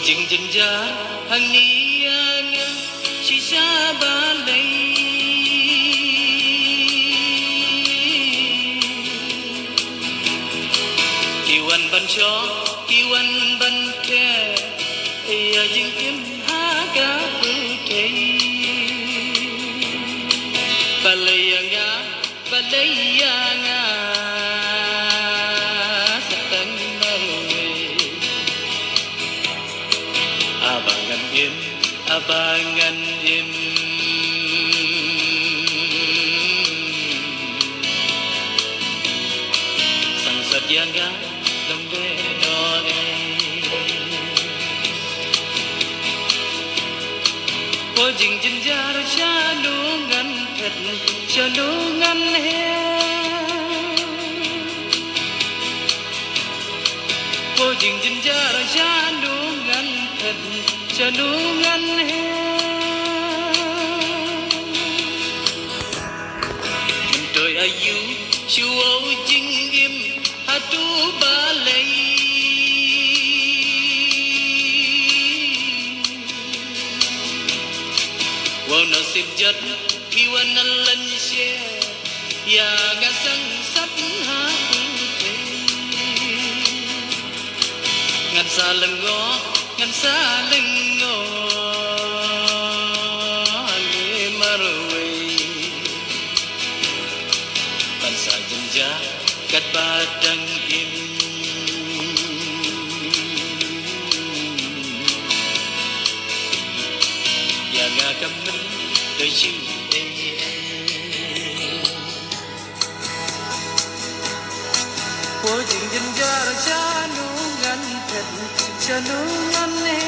jing jin ja hang ni nga chi sa ba lei ki wan ban cho ki wan ban ke ya jing kim ha ka pu ke balaya nga satan nawe abangan im sang sat yang ga dong de no e po jing jin ja ra cha lu ngan phet cha lu ngan he po jing jin ja ra cha lu ngan phet cha lu ngan he tôi ayu chu ô jing im ha tu ba lei wo no sim jat ki wan lan she ya ga sang sap ha pu te ngan sa leng ngo le mar we tan sa jin ja kat ba dang im ya ga kam đời chữ của jing jin ja ra cha nu ngan phet cha nu ngan he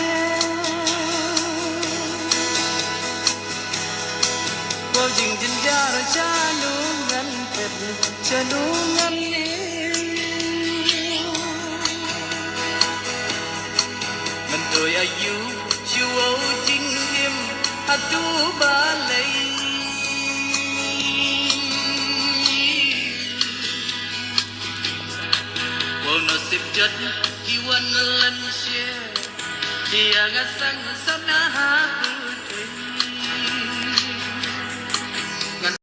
của jing jin ja ra cha nu ngan phet cha nu ngan he mình tôi ayu chu ô jing im adu ba lei wo no sip jat ki wan lan she dia ga sang sam na ha